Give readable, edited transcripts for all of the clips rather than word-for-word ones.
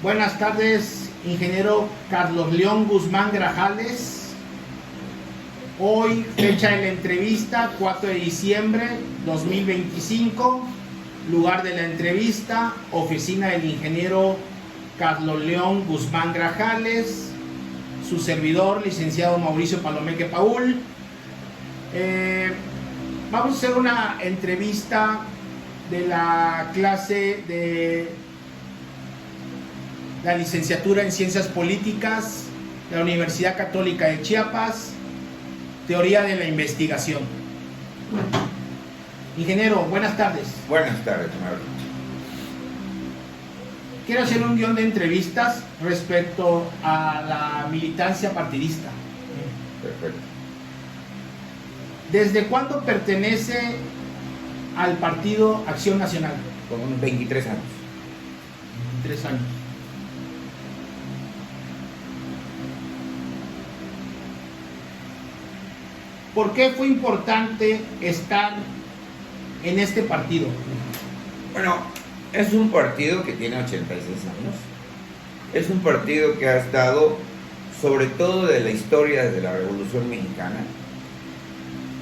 Buenas tardes, ingeniero Carlos León Guzmán Grajales. Hoy, fecha de la entrevista, 4 de diciembre 2025. Lugar de la entrevista, oficina del ingeniero Carlos León Guzmán Grajales. Su servidor, licenciado Mauricio Palomeque Paul. Vamos a hacer una entrevista de la clase de la licenciatura en Ciencias Políticas de la Universidad Católica de Chiapas, Teoría de la Investigación. Ingeniero, buenas tardes. Buenas tardes, Mauro. Quiero hacer un guión de entrevistas respecto a la militancia partidista. Perfecto. ¿Desde cuándo pertenece al Partido Acción Nacional? Con unos 23 años. 3 años. ¿Por qué fue importante estar en este partido? Bueno, es un partido que tiene 86 años. Es un partido que ha estado, sobre todo de la historia de la Revolución Mexicana.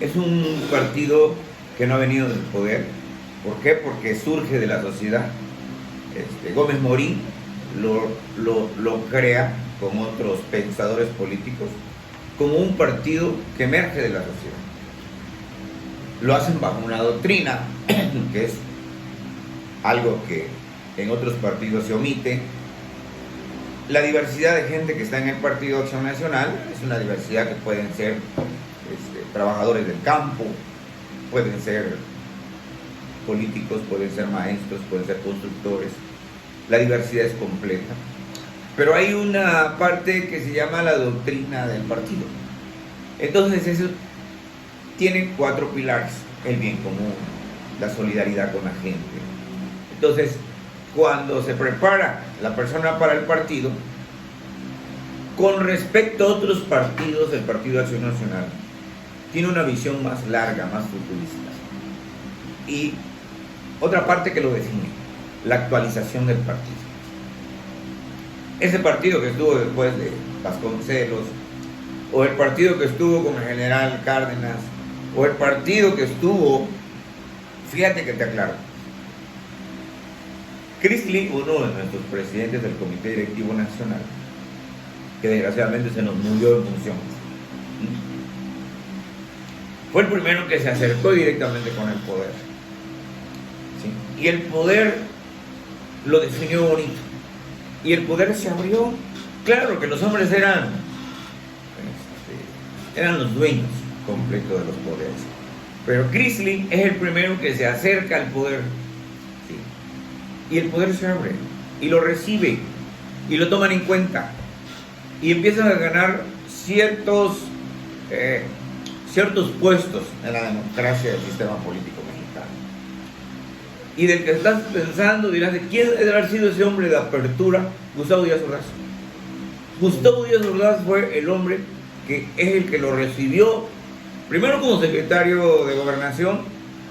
Es un partido que no ha venido del poder. ¿Por qué? Porque surge de la sociedad. Gómez Morín lo crea con otros pensadores políticos como un partido que emerge de la sociedad. Lo hacen bajo una doctrina que es algo que en otros partidos se omite. La diversidad de gente que está en el Partido Acción Nacional es una diversidad que pueden ser trabajadores del campo, pueden ser políticos, pueden ser maestros, pueden ser constructores. La diversidad es completa. Pero hay una parte que se llama la doctrina del partido. Entonces eso tiene 4 pilares: el bien común, la solidaridad con la gente. Entonces, cuando se prepara la persona para el partido, con respecto a otros partidos del Partido Acción Nacional, tiene una visión más larga, más futurista. Y otra parte que lo define, la actualización del partido. Ese partido que estuvo después de Vasconcelos, o el partido que estuvo con el general Cárdenas, o el partido que estuvo, fíjate que te aclaro, Crisli, uno de nuestros presidentes del Comité Directivo Nacional, que desgraciadamente se nos murió en funciones, fue el primero que se acercó directamente con el poder, ¿sí? Y el poder lo definió bonito. Y el poder se abrió. Claro que los hombres eran los dueños completos de los poderes. Pero Crisli es el primero que se acerca al poder. ¿Sí? Y el poder se abre. Y lo recibe. Y lo toman en cuenta. Y empiezan a ganar ciertos puestos en la democracia del sistema político mexicano. Y del que estás pensando dirás, ¿de quién debe haber sido ese hombre de apertura? Gustavo Díaz Ordaz. Gustavo Díaz Ordaz fue el hombre que es el que lo recibió primero como secretario de Gobernación,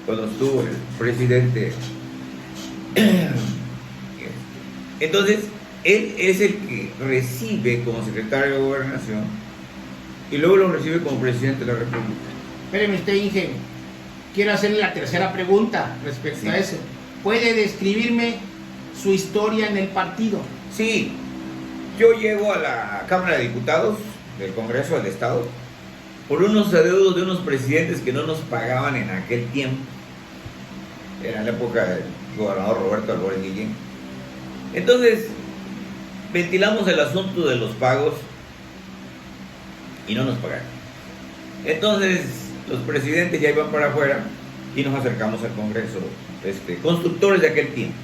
cuando estuvo el presidente. Entonces, él es el que recibe como secretario de Gobernación y luego lo recibe como presidente de la República. Espéreme usted, Inge. Quiero hacerle la tercera pregunta respecto a eso. ¿Puede describirme su historia en el partido? Sí, yo llego a la Cámara de Diputados del Congreso del Estado por unos adeudos de unos presidentes que no nos pagaban en aquel tiempo. Era en la época del gobernador Roberto Álvarez Guillén. Entonces, ventilamos el asunto de los pagos y no nos pagaron. Entonces, los presidentes ya iban para afuera y nos acercamos al Congreso, constructores de aquel tiempo.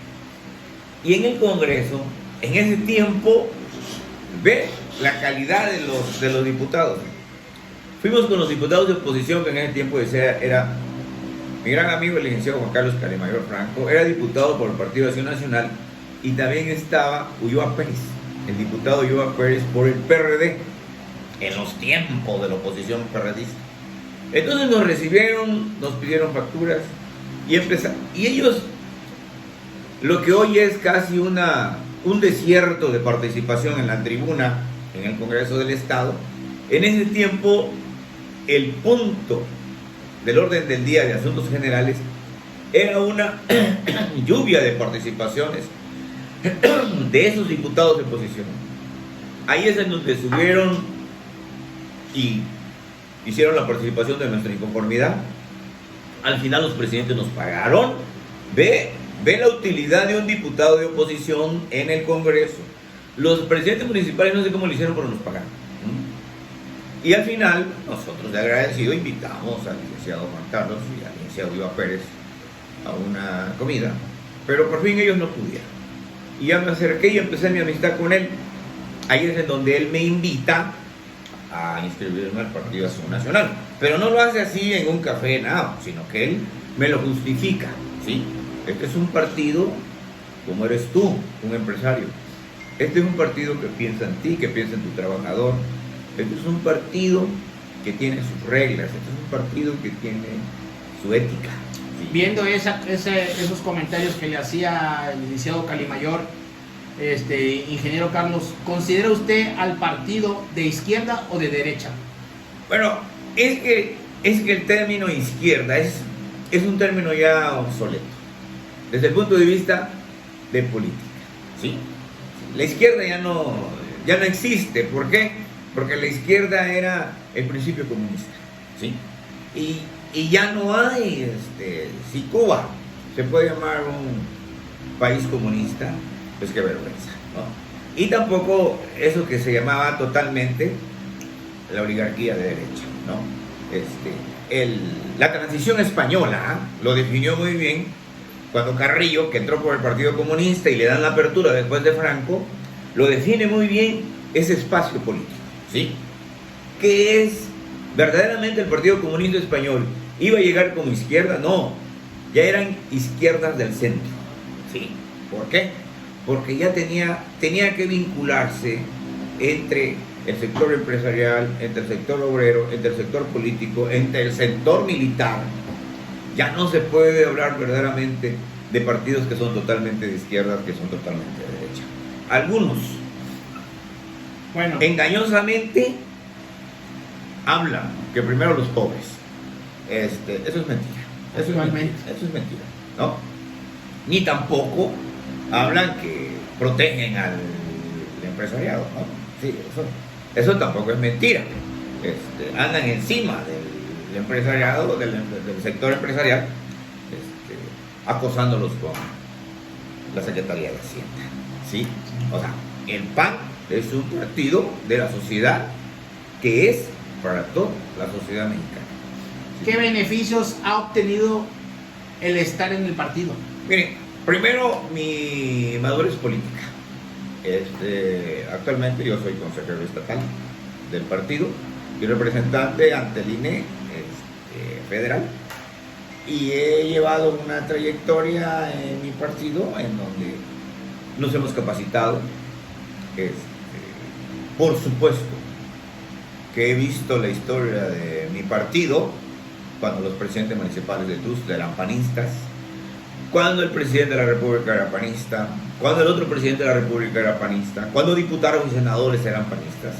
Y en el Congreso, en ese tiempo, ve la calidad de los diputados. Fuimos con los diputados de oposición, que en ese tiempo era mi gran amigo el licenciado Juan Carlos Calemayor Franco, era diputado por el Partido Acción Nacional, y también estaba Ulloa Pérez, el diputado Ulloa Pérez por el PRD, en los tiempos de la oposición perredista. Entonces nos recibieron, nos pidieron facturas y empezaron. Y ellos, lo que hoy es casi una un desierto de participación en la tribuna en el Congreso del Estado. En ese tiempo, el punto del orden del día de asuntos generales era una lluvia de participaciones de esos diputados de oposición. Ahí es en donde subieron y hicieron la participación de nuestra inconformidad. Al final los presidentes nos pagaron. Ve la utilidad de un diputado de oposición en el Congreso. Los presidentes municipales no sé cómo lo hicieron, pero nos pagaron. Y al final, nosotros de agradecido invitamos al licenciado Juan Carlos y al licenciado Iván Pérez a una comida, pero por fin ellos no pudieron. Y ya me acerqué y empecé mi amistad con él. Ahí es en donde él me invita a inscribirme al Partido Acción Nacional. Pero no lo hace así en un café, nada, sino que él me lo justifica, ¿sí? Este es un partido como eres tú, un empresario. Este es un partido que piensa en ti, que piensa en tu trabajador. Este es un partido que tiene sus reglas. Este es un partido que tiene su ética. ¿Sí? Viendo esos comentarios que le hacía el licenciado Calimayor, ingeniero Carlos, ¿considera usted al partido de izquierda o de derecha? Bueno, es que el término izquierda es un término ya obsoleto desde el punto de vista de política, ¿sí? La izquierda ya no existe. ¿Por qué? Porque la izquierda era el principio comunista, ¿sí? Y ya no hay, si Cuba se puede llamar un país comunista, pues qué vergüenza, ¿no? Y tampoco eso que se llamaba totalmente la oligarquía de derecha, ¿no? La transición española lo definió muy bien cuando Carrillo, que entró por el Partido Comunista y le dan la apertura después de Franco, lo define muy bien ese espacio político, ¿sí? ¿Qué es verdaderamente el Partido Comunista Español? ¿Iba a llegar como izquierda? No, ya eran izquierdas del centro, ¿sí? ¿Por qué? Porque ya tenía que vincularse entre el sector empresarial, entre el sector obrero, entre el sector político, entre el sector militar. Ya no se puede hablar verdaderamente de partidos que son totalmente de izquierda, que son totalmente de derecha. Algunos, engañosamente, hablan que primero los pobres. Eso es mentira. Eso es mentira, ¿no? Ni tampoco hablan que protegen al empresariado, ¿no? Sí, eso tampoco es mentira. Andan encima del empresariado, del sector empresarial, acosándolos con la Secretaría de Hacienda, ¿sí? O sea, el PAN es un partido de la sociedad que es para toda la sociedad mexicana. ¿Qué beneficios ha obtenido el estar en el partido? Miren, primero, mi madurez política. Actualmente yo soy consejero estatal del partido y representante ante el INE federal, y he llevado una trayectoria en mi partido en donde nos hemos capacitado. Por supuesto que he visto la historia de mi partido cuando los presidentes municipales de Tuxtla eran panistas, cuando el presidente de la República era panista, cuando el otro presidente de la República era panista, cuando diputados y senadores eran panistas.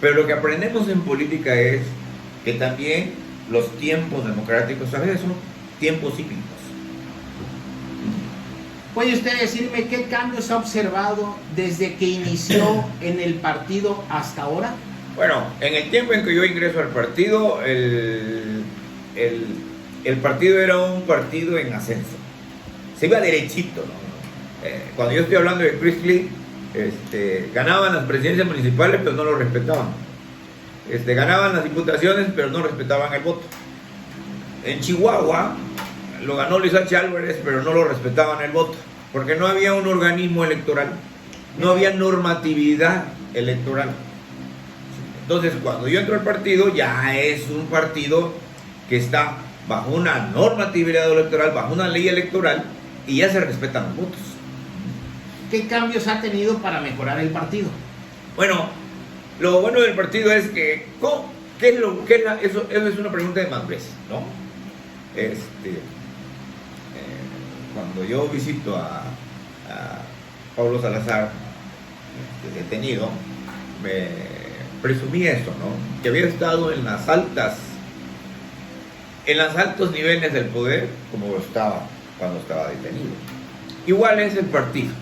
Pero lo que aprendemos en política es que también los tiempos democráticos a veces son tiempos cíclicos. ¿Puede usted decirme qué cambios ha observado desde que inició en el partido hasta ahora? Bueno, en el tiempo en que yo ingreso al partido, el partido era un partido en ascenso. Se iba derechito, ¿no? Cuando yo estoy hablando de Crisley, ganaban las presidencias municipales, pero no lo respetaban. Ganaban las diputaciones, pero no respetaban el voto. En Chihuahua lo ganó Luis H. Álvarez, pero no lo respetaban el voto, porque no había un organismo electoral, no había normatividad electoral. Entonces, cuando yo entro al partido, ya es un partido que está bajo una normatividad electoral, bajo una ley electoral, y ya se respetan los votos. ¿Qué cambios ha tenido para mejorar el partido? Bueno, lo bueno del partido es que, eso es una pregunta de madurez, ¿no? Cuando yo visito Pablo Salazar, detenido, me presumía esto, ¿no? Que había estado en los altos niveles del poder, como lo estaba cuando estaba detenido. Igual es el partido.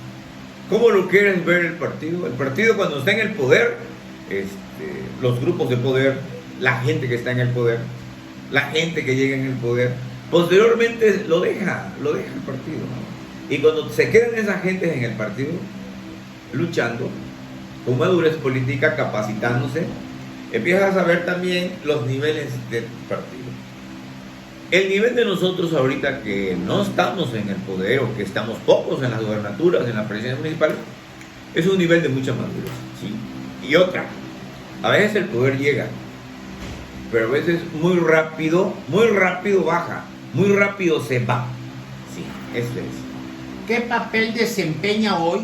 ¿Cómo lo quieres ver el partido? El partido cuando está en el poder, los grupos de poder, la gente que está en el poder, la gente que llega en el poder, posteriormente lo deja el partido, ¿no? Y cuando se quedan esas gentes en el partido, luchando, con madurez política, capacitándose, empiezas a ver también los niveles del partido. El nivel de nosotros ahorita que no estamos en el poder o que estamos pocos en las gubernaturas, en la presidencia municipal, es un nivel de mucha madurez, ¿sí? Y otra, a veces el poder llega, pero a veces muy rápido baja, muy rápido se va. Sí, eso es. ¿Qué papel desempeña hoy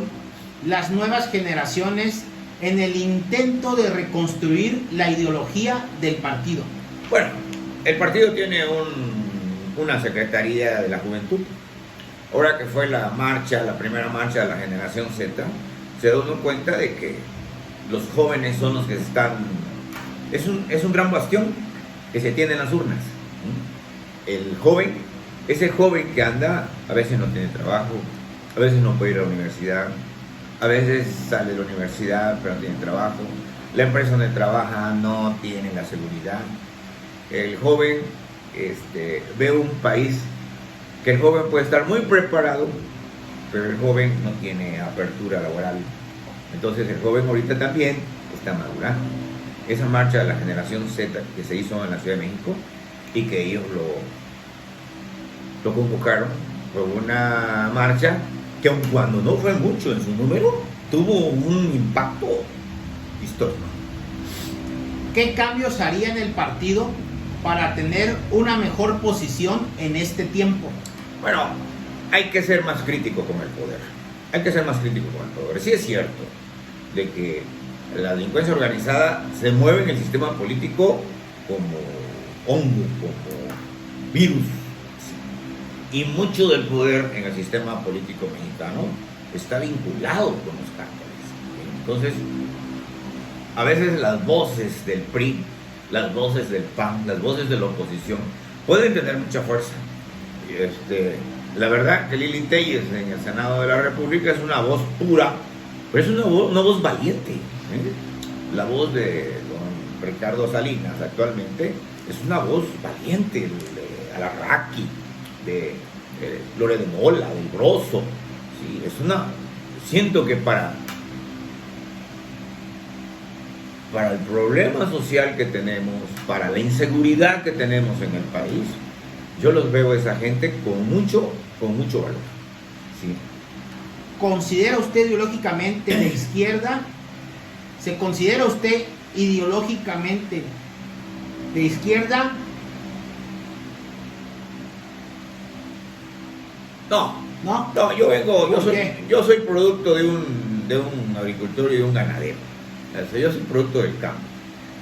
las nuevas generaciones en el intento de reconstruir la ideología del partido? Bueno, el partido tiene una Secretaría de la Juventud. Ahora que fue la primera marcha de la generación Z, se da uno cuenta de que los jóvenes son los que están... Es un gran bastión que se tiene en las urnas. El joven, ese joven que anda, a veces no tiene trabajo, a veces no puede ir a la universidad, a veces sale de la universidad pero no tiene trabajo, la empresa donde trabaja no tiene la seguridad. El joven ve un país que el joven puede estar muy preparado, pero el joven no tiene apertura laboral. Entonces el joven ahorita también está madurando. Esa marcha de la generación Z que se hizo en la Ciudad de México y que ellos lo convocaron, fue una marcha que aun cuando no fue mucho en su número, tuvo un impacto histórico. ¿Qué cambios haría en el partido para tener una mejor posición en este tiempo? Bueno, hay que ser más crítico con el poder. Hay que ser más crítico con el poder. Sí es cierto de que la delincuencia organizada se mueve en el sistema político como hongo, como virus. Y mucho del poder en el sistema político mexicano está vinculado con los cárteles. Entonces, a veces las voces del PRI, las voces del PAN, las voces de la oposición pueden tener mucha fuerza. La verdad que Lili Telles en el Senado de la República es una voz pura, pero es una voz valiente. La voz de don Ricardo Salinas actualmente es una voz valiente, de Alarraqui, de Lore de Mola, del Grosso. ¿Sí? Siento que para el problema social que tenemos, para la inseguridad que tenemos en el país, yo los veo a esa gente con mucho valor. ¿Sí? ¿Considera usted ideológicamente de izquierda? ¿Se considera usted ideológicamente de izquierda? No, yo soy producto de un agricultor y de un ganadero. O sea, yo soy producto del campo.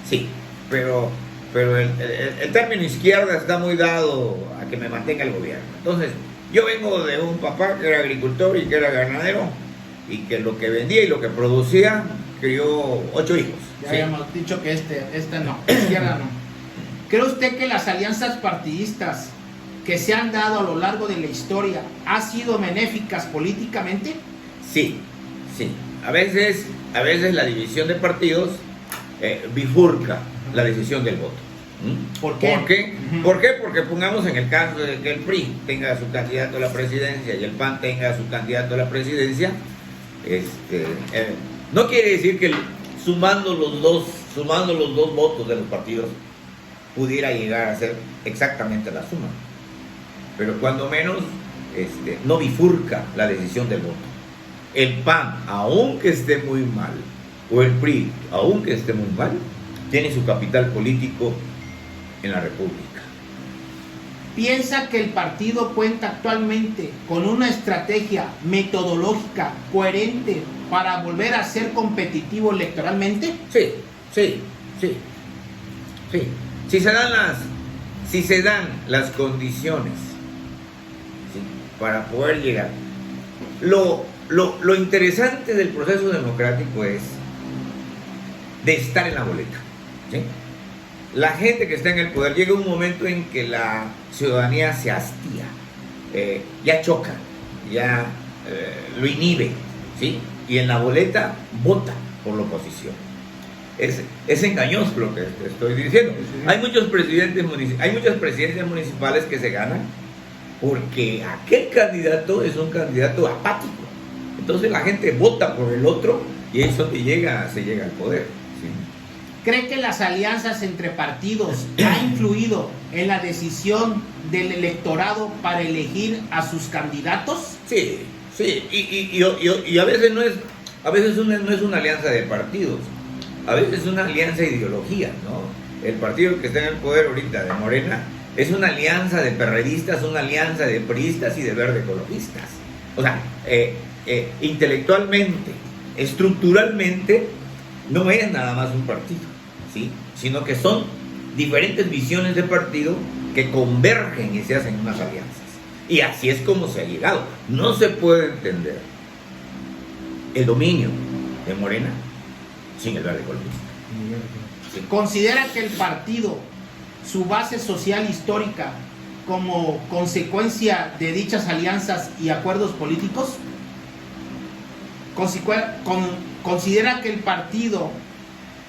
Sí, pero el término izquierda está muy dado a que me mantenga el gobierno. Entonces, yo vengo de un papá que era agricultor y que era ganadero y que lo que vendía y lo que producía crió 8 hijos. Ya habíamos dicho que no, izquierda no. ¿Cree usted que las alianzas partidistas que se han dado a lo largo de la historia han sido benéficas políticamente? Sí. A veces la división de partidos bifurca la decisión del voto. ¿Por qué? ¿Por qué? Porque pongamos en el caso de que el PRI tenga su candidato a la presidencia y el PAN tenga su candidato a la presidencia, no quiere decir que sumando los dos votos de los partidos pudiera llegar a ser exactamente la suma, pero cuando menos no bifurca la decisión del voto. El PAN, aunque esté muy mal, o el PRI, aunque esté muy mal, tiene su capital político en la República. ¿Piensa que el partido cuenta actualmente con una estrategia metodológica coherente para volver a ser competitivo electoralmente? Sí. Si se dan las condiciones, ¿sí?, para poder llegar. lo interesante del proceso democrático es de estar en la boleta, ¿sí? La gente que está en el poder, llega un momento en que la ciudadanía se hastía, ya choca, ya lo inhibe, ¿sí? Y en la boleta vota por la oposición. Es engañoso lo que te estoy diciendo. Hay muchas presidencias municipales que se ganan porque aquel candidato es un candidato apático. Entonces la gente vota por el otro y eso se llega al poder, ¿sí? ¿Cree que las alianzas entre partidos ha influido en la decisión del electorado para elegir a sus candidatos? Sí, sí, y a veces no es una alianza de partidos, a veces es una alianza de ideologías, ¿no? El partido que está en el poder ahorita, de Morena, es una alianza de perredistas, una alianza de priistas y de verde ecologistas. O sea, intelectualmente, estructuralmente, no es nada más un partido, ¿sí? Sino que son diferentes visiones de partido que convergen y se hacen unas alianzas. Y así es como se ha llegado. No se puede entender el dominio de Morena sin el verde ecologista. ¿Sí? ¿Considera que el partido, su base social histórica, como consecuencia de dichas alianzas y acuerdos políticos? ¿Considera que el partido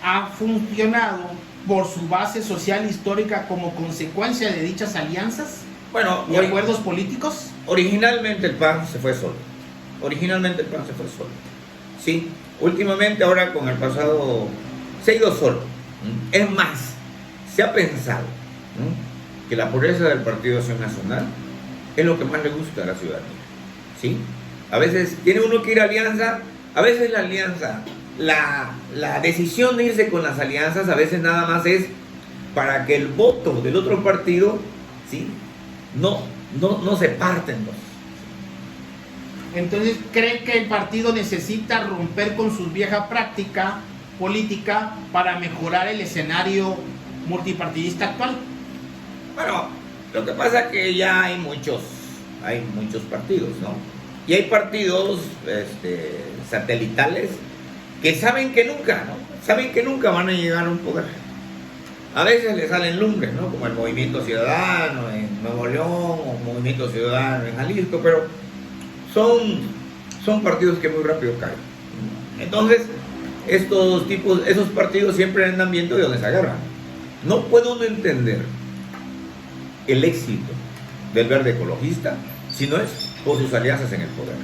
ha funcionado por su base social histórica como consecuencia de dichas alianzas y acuerdos políticos? Originalmente el PAN se fue solo. Sí, últimamente, ahora con el pasado, se ha ido solo. Es más, se ha pensado que la pureza del Partido de Acción Nacional es lo que más le gusta a la ciudadanía, ¿sí? A veces tiene uno que ir a alianza, a veces la alianza, la decisión de irse con las alianzas, a veces nada más es para que el voto del otro partido, ¿sí?, no se parta en dos. Entonces, ¿cree que el partido necesita romper con su vieja práctica política para mejorar el escenario multipartidista actual? Bueno, lo que pasa es que ya hay muchos partidos, ¿no? Y hay partidos satelitales que saben que nunca van a llegar a un poder. A veces le salen lumbres, ¿no? Como el Movimiento Ciudadano en Nuevo León o Movimiento Ciudadano en Jalisco, pero son partidos que muy rápido caen. Entonces, esos partidos siempre andan viendo de dónde se agarran. No puede uno entender el éxito del verde ecologista si no es por sus alianzas en el poder,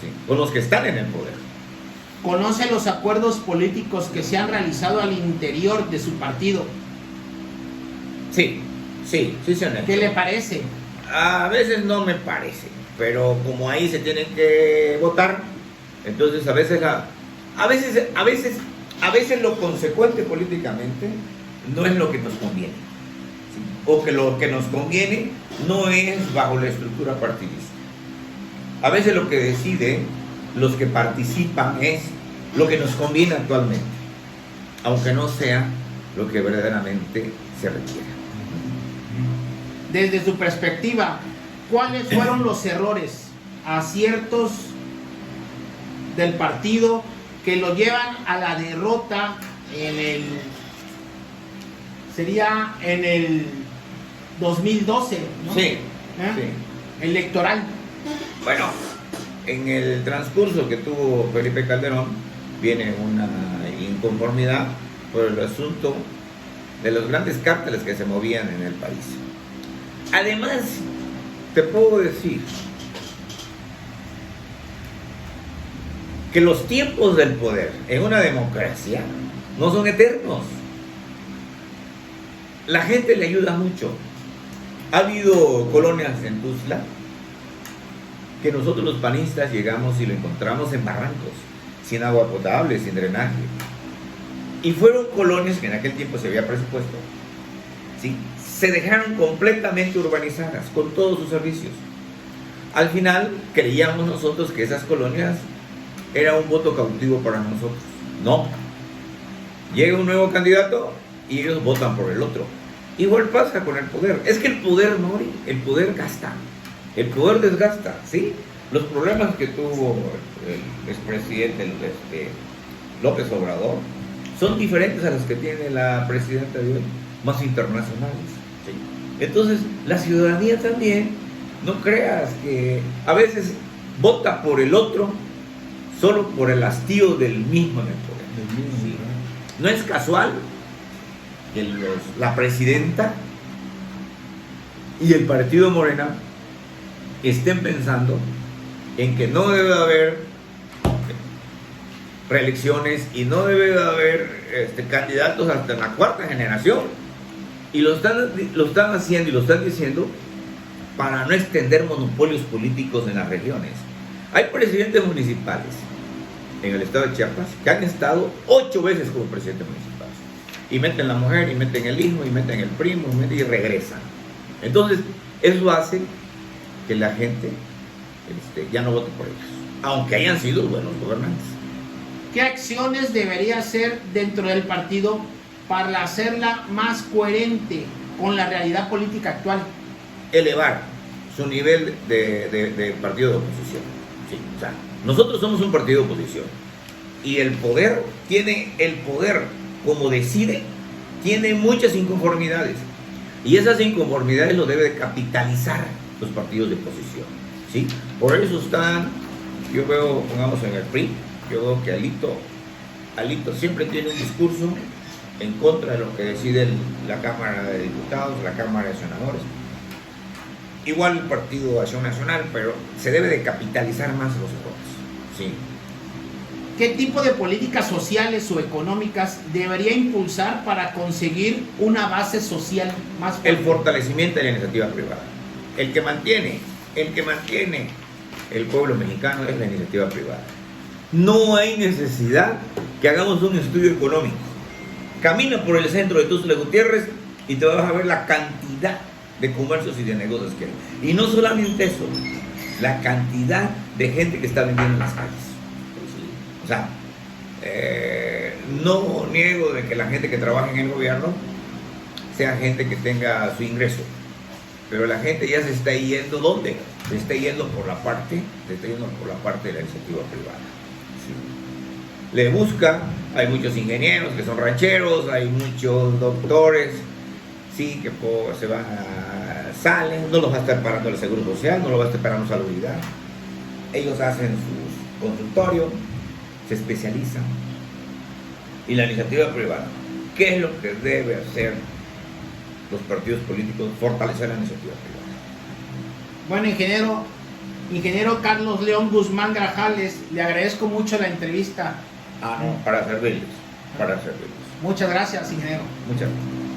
¿sí?, con los que están en el poder. ¿Conoce los acuerdos políticos que se han realizado al interior de su partido? Sí se han hecho. ¿Qué le parece? A veces no me parece, pero como ahí se tienen que votar, entonces a veces lo consecuente políticamente no es lo que nos conviene, ¿sí?, o que lo que nos conviene no es bajo la estructura partidista. A veces lo que decide los que participan es lo que nos conviene actualmente, aunque no sea lo que verdaderamente se requiere. Desde su perspectiva, ¿cuáles fueron los errores, aciertos del partido que lo llevan a la derrota en el 2012, ¿no? Sí. Electoral. Bueno, en el transcurso que tuvo Felipe Calderón viene una inconformidad por el asunto de los grandes cárteles que se movían en el país. Además, te puedo decir que los tiempos del poder en una democracia no son eternos. La gente le ayuda mucho. Ha habido colonias en Tuzla que nosotros los panistas llegamos y lo encontramos en barrancos, sin agua potable, sin drenaje. Y fueron colonias que en aquel tiempo se había presupuesto, ¿sí?, se dejaron completamente urbanizadas, con todos sus servicios. Al final, creíamos nosotros que esas colonias era un voto cautivo para nosotros. No. Llega un nuevo candidato y ellos votan por el otro. Igual pasa con el poder. Es que el poder muere, el poder gasta, el poder desgasta, ¿sí? los problemas que tuvo el expresidente López Obrador son diferentes a los que tiene la presidenta de hoy, más internacionales. ¿Sí? Entonces, la ciudadanía también, no creas que a veces vota por el otro solo por el hastío del mismo en el poder. ¿Sí? No es casual que la presidenta y el partido Morena estén pensando en que no debe haber reelecciones y no debe de haber candidatos hasta en la cuarta generación, y lo están haciendo y lo están diciendo para no extender monopolios políticos en las regiones. Hay presidentes municipales en el estado de Chiapas que han estado 8 veces como presidentes municipales, y meten la mujer, y meten el hijo, y meten el primo, y regresan. Entonces eso hace que la gente ya no vote por ellos, aunque hayan sido buenos gobernantes. ¿Qué acciones debería hacer dentro del partido para hacerla más coherente con la realidad política actual? Elevar su nivel de partido de oposición. Sí, o sea, nosotros somos un partido de oposición, y el poder como decide, tiene muchas inconformidades, y esas inconformidades lo debe de capitalizar los partidos de oposición. ¿Sí? Por eso yo veo, pongamos en el PRI, yo veo que Alito siempre tiene un discurso en contra de lo que decide la Cámara de Diputados, la Cámara de Senadores. Igual el Partido Acción Nacional, pero se debe de capitalizar más los votos. ¿Sí? ¿Qué tipo de políticas sociales o económicas debería impulsar para conseguir una base social más fuerte? El fortalecimiento de la iniciativa privada. El que mantiene el pueblo mexicano es la iniciativa privada. No hay necesidad que hagamos un estudio económico. Camina por el centro de Tuxtla Gutiérrez y te vas a ver la cantidad de comercios y de negocios que hay. Y no solamente eso, la cantidad de gente que está vendiendo en las calles. O sea, no niego de que la gente que trabaja en el gobierno sea gente que tenga su ingreso, pero la gente ya se está yendo. ¿Dónde? Se está yendo por la parte de la iniciativa privada. ¿Sí? Le busca, hay muchos ingenieros que son rancheros, hay muchos doctores, sí, que salen, no los va a estar pagando el Seguro Social, no los va a estar pagando Salubridad. Ellos hacen sus consultorios, se especializan. Y la iniciativa privada, ¿qué es lo que debe hacer los partidos políticos? Fortalecer la iniciativa privada. Bueno, ingeniero Carlos León Guzmán Grajales, le agradezco mucho la entrevista. No, para servirles. Muchas gracias, ingeniero. Muchas gracias.